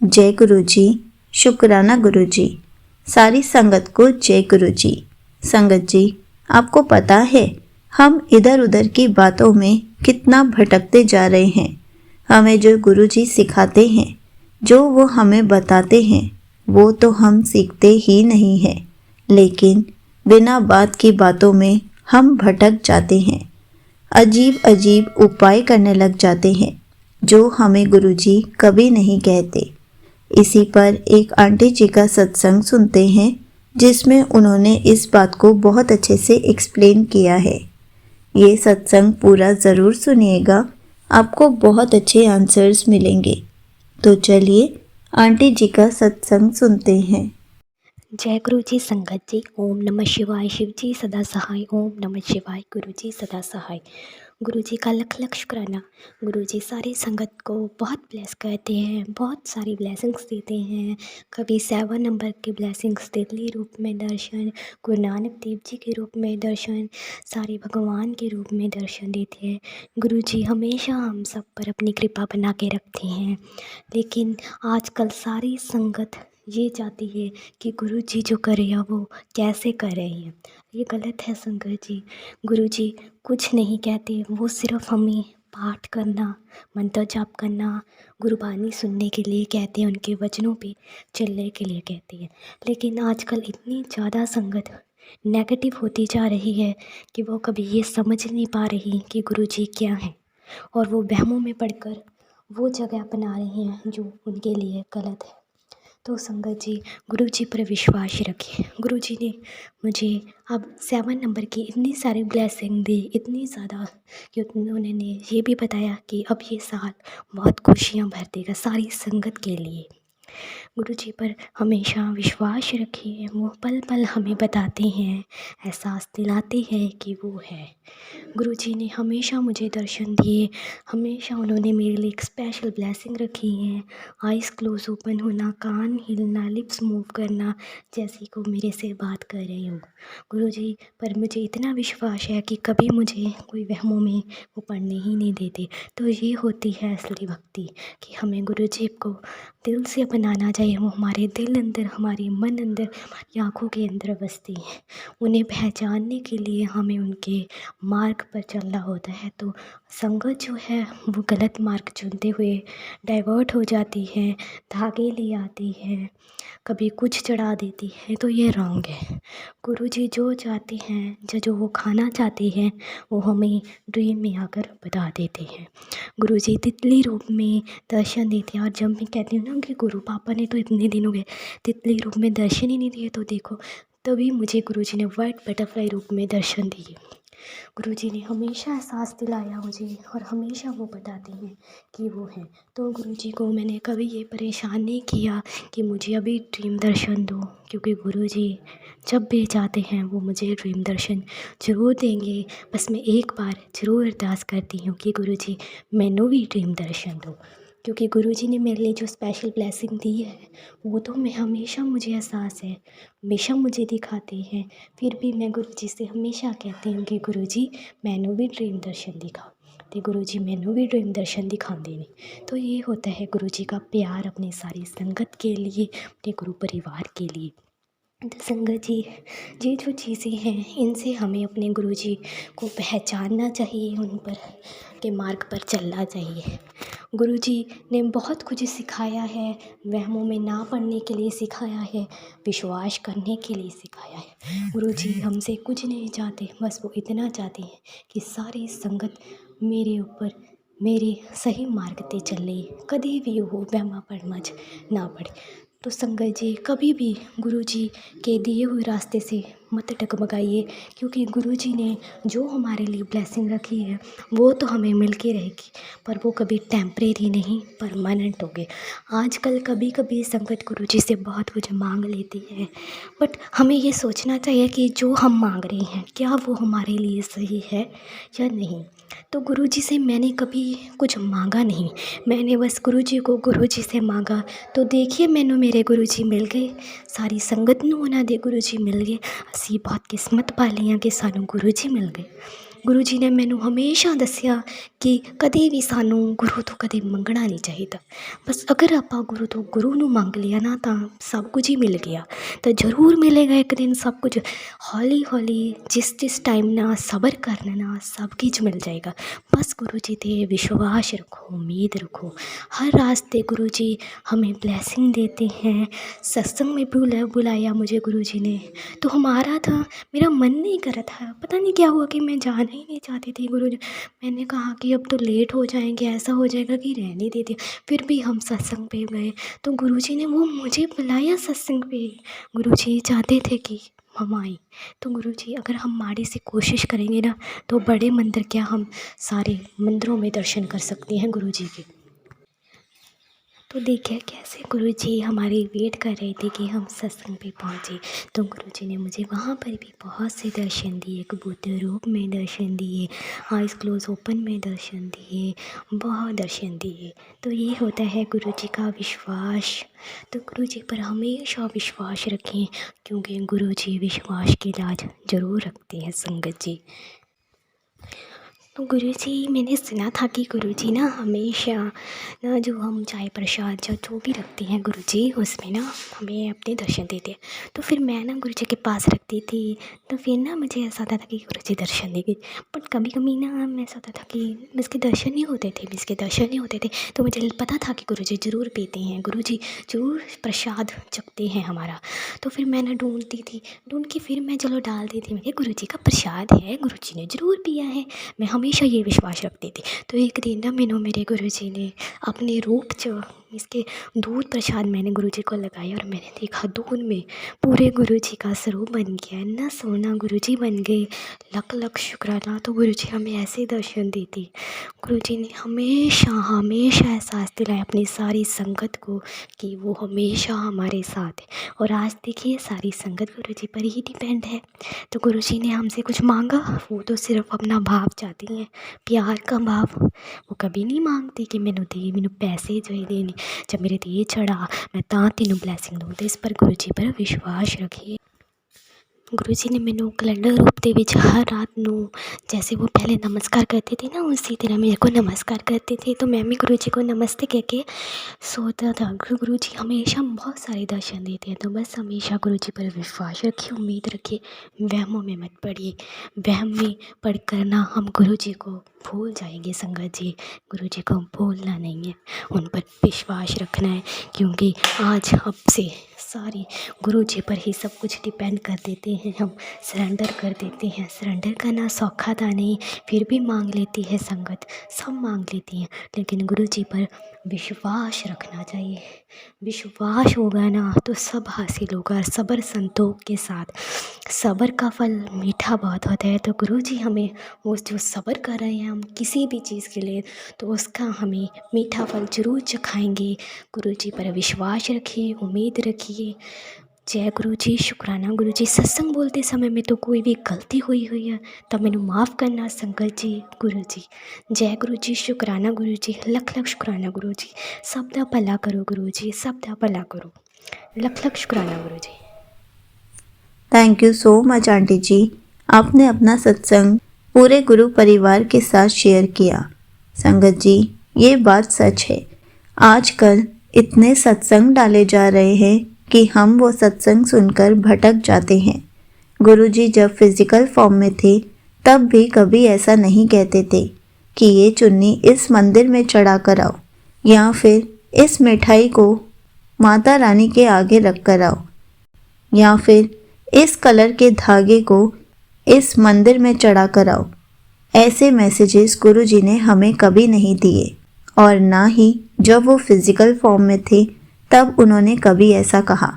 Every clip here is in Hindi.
जय गुरु जी। शुक्राना गुरु जी। सारी संगत को जय गुरु जी। संगत जी, आपको पता है हम इधर उधर की बातों में कितना भटकते जा रहे हैं। हमें जो गुरु जी सिखाते हैं, जो वो हमें बताते हैं, वो तो हम सीखते ही नहीं हैं, लेकिन बिना बात की बातों में हम भटक जाते हैं। अजीब अजीब उपाय करने लग जाते हैं जो हमें गुरुजी कभी नहीं कहते। इसी पर एक आंटी जी का सत्संग सुनते हैं जिसमें उन्होंने इस बात को बहुत अच्छे से एक्सप्लेन किया है। ये सत्संग पूरा ज़रूर सुनिएगा, आपको बहुत अच्छे आंसर्स मिलेंगे। तो चलिए आंटी जी का सत्संग सुनते हैं। जय गुरु जी। संगत जी, ओम नमः शिवाय। शिव जी सदा सहाय। ओम नमः शिवाय। गुरु जी सदा सहाय। गुरु जी का लख लख शुक्राना। गुरु जी सारी संगत को बहुत ब्लेस करते हैं, बहुत सारी ब्लेसिंग्स देते हैं। कभी 7 नंबर की ब्लेसिंग्स, तितली रूप में दर्शन, गुरु नानक देव जी के रूप में दर्शन, सारे भगवान के रूप में दर्शन देते हैं। गुरु जी हमेशा हम सब पर अपनी कृपा बना के रखते हैं। लेकिन आजकल सारी संगत ये चाहती है कि गुरु जी जो कर रहे हैं वो कैसे कर रहे हैं। ये गलत है संगत जी। गुरु जी कुछ नहीं कहते, वो सिर्फ हमें पाठ करना, मंत्र जाप करना, गुरबानी सुनने के लिए कहते हैं, उनके वचनों पे चलने के लिए कहते हैं। लेकिन आजकल इतनी ज़्यादा संगत नेगेटिव होती जा रही है कि वो कभी ये समझ नहीं पा रही कि गुरु जी क्या हैं, और वो वहमों में पड़कर वो जगह अपना रहे हैं जो उनके लिए गलत है। तो संगत जी गुरु जी पर विश्वास रखिए। गुरु जी ने मुझे अब 7 नंबर की इतनी सारी ब्लेसिंग दी, इतनी ज़्यादा, कि उन्होंने ये भी बताया कि अब ये साल बहुत खुशियाँ भर देगा सारी संगत के लिए। गुरु जी पर हमेशा विश्वास रखिए। वो पल पल हमें बताते हैं, एहसास दिलाते हैं कि वो है। गुरु जी ने हमेशा मुझे दर्शन दिए, हमेशा उन्होंने मेरे लिए एक स्पेशल ब्लेसिंग रखी है। आइज़ क्लोज ओपन होना, कान हिलना, लिप्स मूव करना, जैसे को मेरे से बात कर रहे हो। गुरु जी पर मुझे इतना विश्वास है कि कभी मुझे कोई वहमों में वो पढ़ने ही नहीं देते। तो ये होती है असली भक्ति, कि हमें गुरु जी को दिल से अपनाना चाहिए। वो हमारे दिल अंदर, हमारे मन अंदर, हमारी आँखों के अंदर बसती हैं। उन्हें पहचानने के लिए हमें उनके मार्ग पर चलना होता है। तो संगत जो है वो गलत मार्ग चुनते हुए डाइवर्ट हो जाती है, धागे ले आती है, कभी कुछ चढ़ा देती है, तो ये रॉन्ग है। गुरु जी जो चाहते हैं, जो वो खाना चाहते हैं, वो हमें ड्रीम में आकर बता देते हैं। गुरु जी तितली रूप में दर्शन देते हैं। और जब मैं कहती हूँ ना कि गुरु पापा ने तो इतने दिन हो गए तितली रूप में दर्शन ही नहीं दिए, तो देखो तभी मुझे गुरु जी ने वाइट बटरफ्लाई रूप में दर्शन दिए। गुरु जी ने हमेशा एहसास दिलाया मुझे, और हमेशा वो बताते हैं कि वो हैं। तो गुरु जी को मैंने कभी ये परेशान नहीं किया कि मुझे अभी ड्रीम दर्शन दो, क्योंकि गुरु जी जब भी चाहते हैं वो मुझे ड्रीम दर्शन ज़रूर देंगे। बस मैं एक बार ज़रूर अरदास करती हूँ कि गुरु जी मैनू भी ड्रीम दर्शन दो, क्योंकि गुरु जी ने मेरे लिए जो स्पेशल ब्लेसिंग दी है वो तो मैं हमेशा, मुझे एहसास है, हमेशा मुझे दिखाते हैं। फिर भी मैं गुरु जी से हमेशा कहती हूँ कि गुरु जी मैनू भी ड्रीम दर्शन दिखाओ, तो गुरु जी मैनू भी ड्रीम दर्शन दिखाते हैं। तो ये होता है गुरु जी का प्यार अपनी सारी संगत के लिए, अपने गुरु परिवार के लिए। तो संगत जी ये जो चीज़ें हैं इनसे हमें अपने गुरु जी को पहचानना चाहिए, उन पर के मार्ग पर चलना चाहिए। गुरु जी ने बहुत कुछ सिखाया है, वहमों में ना पड़ने के लिए सिखाया है, विश्वास करने के लिए सिखाया है। गुरु जी हमसे कुछ नहीं चाहते, बस वो इतना चाहते हैं कि सारी संगत मेरे ऊपर, मेरे सही मार्ग पे चले, कभी भी वो वहमा पड़मज ना पड़े। तो संगत जी कभी भी गुरु जी के दिए हुए रास्ते से मत डगमगाइए, क्योंकि गुरु जी ने जो हमारे लिए ब्लेसिंग रखी है वो तो हमें मिल के रहेगी, पर वो कभी टेम्परेरी नहीं, परमानेंट होगी। आजकल कभी कभी संगत गुरु जी से बहुत कुछ मांग लेती है, बट हमें ये सोचना चाहिए कि जो हम मांग रहे हैं क्या वो हमारे लिए सही है या नहीं। तो गुरु जी से मैंने कभी कुछ मांगा नहीं, मैंने बस गुरु जी को गुरु जी से मांगा। तो देखिए मैनू मेरे गुरु जी मिल गए, सारी संगत नूं उन्हां दे गुरु जी मिल गए। असीं बहुत किस्मत वाले हां कि सानूं गुरु जी मिल गए। ਗੁਰੂ ਜੀ ਨੇ ਮੈਨੂੰ ਹਮੇਸ਼ਾ ਦੱਸਿਆ ਕਿ ਕਦੇ ਵੀ ਸਾਨੂੰ ਗੁਰੂ ਤੋਂ ਕਦੇ ਮੰਗਣਾ ਨਹੀਂ ਚਾਹੀਦਾ। ਬਸ ਅਗਰ ਆਪਾਂ ਗੁਰੂ ਤੋਂ ਗੁਰੂ ਨੂੰ ਮੰਗ ਲਿਆ ਨਾ ਤਾਂ ਸਭ ਕੁਝ ਹੀ ਮਿਲ ਗਿਆ, ਤਾਂ ਜ਼ਰੂਰ ਮਿਲੇਗਾ ਇੱਕ ਦਿਨ ਸਭ ਕੁਝ। ਹੌਲੀ ਹੌਲੀ ਜਿਸ ਟਾਈਮ ਨਾਲ ਸਬਰ ਕਰਨਾ ਨਾ सब कुछ मिल जाएगा। बस गुरु जी पे विश्वास रखो, उम्मीद रखो। हर रास्ते गुरु जी हमें ब्लेसिंग देते हैं। सत्संग में बुलाया मुझे गुरु जी ने, तो हम आ रहा था, मेरा मन नहीं कर रहा था, पता नहीं क्या हुआ कि मैं जाना ही नहीं चाहती थी। गुरु जी, मैंने कहा कि अब तो लेट हो जाएंगे, ऐसा हो जाएगा कि रहने देते। फिर भी हम सत्संग पे गए तो गुरु जी ने वो मुझे बुलाया सत्संग पे। गुरु जी चाहते थे कि हम आए। तो गुरु जी अगर हम माड़ी से कोशिश करेंगे ना तो बड़े मंदिर क्या, हम सारे मंदिरों में दर्शन कर सकते हैं गुरु जी के। तो देखिए कैसे गुरु जी हमारी वेट कर रहे थे कि हम सत्संग पे पहुँचे। तो गुरु जी ने मुझे वहाँ पर भी बहुत से दर्शन दिए, कबूतर रूप में दर्शन दिए, आइज़ क्लोज ओपन में दर्शन दिए, बहुत दर्शन दिए। तो ये होता है गुरु जी का विश्वास। तो गुरु जी पर हमेशा विश्वास रखें, क्योंकि गुरु जी विश्वास की लाज ज़रूर रखते हैं संगत जी। तो गुरुजी मैंने सुना था कि गुरुजी ना हमेशा ना जो हम चाय प्रसाद जो भी रखते हैं गुरुजी उसमें ना हमें अपने दर्शन देते हैं। तो फिर मैं ना गुरुजी के पास रखती थी, तो फिर ना मुझे ऐसा होता था कि गुरुजी दर्शन देंगे। बट कभी कभी ना मैं ऐसा होता था कि इसके दर्शन नहीं होते थे। तो मुझे पता था कि गुरुजी ज़रूर पीते हैं, गुरुजी ज़रूर प्रसाद चखते हैं हमारा। तो फिर मैं ना ढूंढती थी, ढूंढ के फिर मैं चलो डाल दी थी, मैं गुरुजी का प्रसाद है, गुरुजी ने ज़रूर पिया है, मैं हमेशा ये विश्वास रखती थी। तो एक दिन ना मैंने मेरे गुरुजी ने अपने रूप च इसके दूध प्रसाद मैंने गुरुजी को लगाया और मैंने देखा दूध में पूरे गुरुजी का स्वरूप बन गया, ना सोना गुरुजी बन गए। लख लख शुक्राना। तो गुरुजी हमें ऐसे दर्शन देते। गुरुजी ने हमेशा एहसास दिलाया अपनी सारी संगत को कि वो हमेशा हमारे साथ है। और आज देखिए सारी संगत गुरुजी पर ही डिपेंड है। तो गुरुजी ने हमसे कुछ मांगा, वो तो सिर्फ अपना भाव चाहती हैं, प्यार का भाव। वो कभी नहीं मांगती कि मैनू दे, मैनू पैसे जो देने, जब मेरे ते चढ़ा मैं तां तेनू ब्लैसिंग दूँ। तो इस पर गुरुजी पर विश्वास रखिए। गुरु जी ने मैनू कैलेंडर रूप दे विच हर रात नू, जैसे वो पहले नमस्कार करते थे ना उसी तरह मेरे को नमस्कार करते थे। तो मैं भी गुरु जी को नमस्ते कह के सोता था। गुरु जी हमेशा बहुत सारे दर्शन देते हैं। तो बस हमेशा गुरु जी पर विश्वास रखिए, उम्मीद रखिए, वहमों में मत पड़िए। वहम में पढ़ कर ना हम गुरु जी को भूल जाएंगे संगत जी। गुरु जी को भूलना नहीं है, उन पर विश्वास रखना है, क्योंकि आज अब से सारी गुरु जी पर ही सब कुछ डिपेंड कर देते हैं। हम सरेंडर कर देते हैं। सरेंडर करना सौखा था नहीं, फिर भी मांग लेती है संगत, सब मांग लेती हैं, लेकिन गुरु जी पर विश्वास रखना चाहिए। विश्वास होगा ना तो सब हासिल होगा। सब्र संतोष के साथ, सब्र का फल मीठा बहुत होता है। तो गुरु जी हमें वो जो सब्र कर रहे हैं हम किसी भी चीज़ के लिए, तो उसका हमें मीठा फल ज़रूर चखाएंगे। गुरु जी पर विश्वास रखिए, उम्मीद रखिए। जय गुरु जी। शुक्राना गुरु जी। सत्संग बोलते समय में तो कोई भी गलती हुई है तो मैनू माफ़ करना संगत जी। गुरु जी जय गुरु जी। शुक्राना गुरु जी, लख लख शुक्राना गुरु जी। सब दा भला करो गुरु जी, सब दा भला करो। लख लख शुक्राना गुरु जी। Thank you so much aunty ji, आपने अपना सत्संग पूरे गुरु परिवार के साथ शेयर किया। संगत जी ये बात सच है, आजकल इतने सत्संग डाले जा रहे हैं कि हम वो सत्संग सुनकर भटक जाते हैं। गुरुजी जब फिजिकल फॉर्म में थे तब भी कभी ऐसा नहीं कहते थे कि ये चुन्नी इस मंदिर में चढ़ा कर आओ, या फिर इस मिठाई को माता रानी के आगे रख कर आओ, या फिर इस कलर के धागे को इस मंदिर में चढ़ा कर आओ। ऐसे मैसेजेस गुरुजी ने हमें कभी नहीं दिए, और ना ही जब वो फिजिकल फॉर्म में थे तब उन्होंने कभी ऐसा कहा।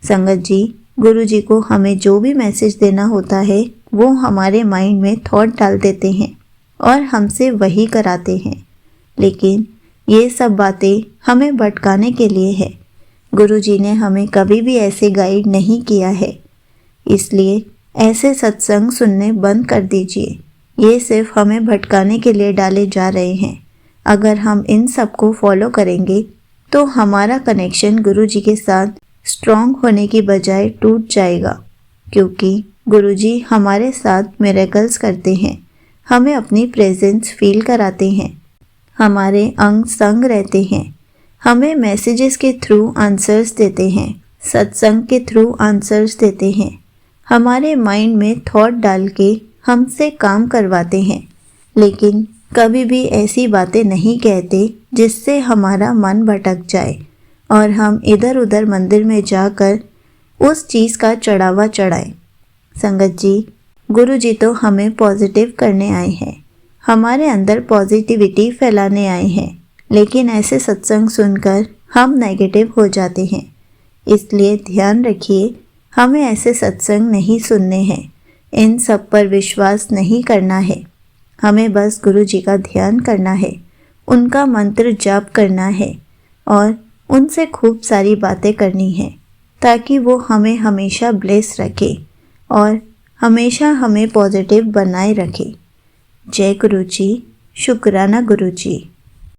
संगत जी गुरुजी को हमें जो भी मैसेज देना होता है वो हमारे माइंड में थॉट डाल देते हैं और हमसे वही कराते हैं, लेकिन ये सब बातें हमें भटकाने के लिए है। गुरुजी ने हमें कभी भी ऐसे गाइड नहीं किया है, इसलिए ऐसे सत्संग सुनने बंद कर दीजिए। ये सिर्फ हमें भटकाने के लिए डाले जा रहे हैं। अगर हम इन सब को फॉलो करेंगे तो हमारा कनेक्शन गुरुजी के साथ स्ट्रॉन्ग होने की बजाय टूट जाएगा, क्योंकि गुरुजी हमारे साथ मिरेकल्स करते हैं, हमें अपनी प्रेजेंस फील कराते हैं, हमारे अंग संग रहते हैं, हमें मैसेजेस के थ्रू आंसर्स देते हैं, सत्संग के थ्रू आंसर्स देते हैं, हमारे माइंड में थॉट डाल के हमसे काम करवाते हैं, लेकिन कभी भी ऐसी बातें नहीं कहते जिससे हमारा मन भटक जाए और हम इधर उधर मंदिर में जाकर उस चीज़ का चढ़ावा चढ़ाएं। संगत जी, गुरु जी तो हमें पॉजिटिव करने आए हैं, हमारे अंदर पॉजिटिविटी फैलाने आए हैं, लेकिन ऐसे सत्संग सुनकर हम नेगेटिव हो जाते हैं। इसलिए ध्यान रखिए, हमें ऐसे सत्संग नहीं सुनने हैं, इन सब पर विश्वास नहीं करना है। हमें बस गुरु जी का ध्यान करना है, उनका मंत्र जाप करना है और उनसे खूब सारी बातें करनी है, ताकि वो हमें हमेशा ब्लेस रखे और हमेशा हमें पॉजिटिव बनाए रखे। जय गुरु जी, शुक्राना गुरु जी।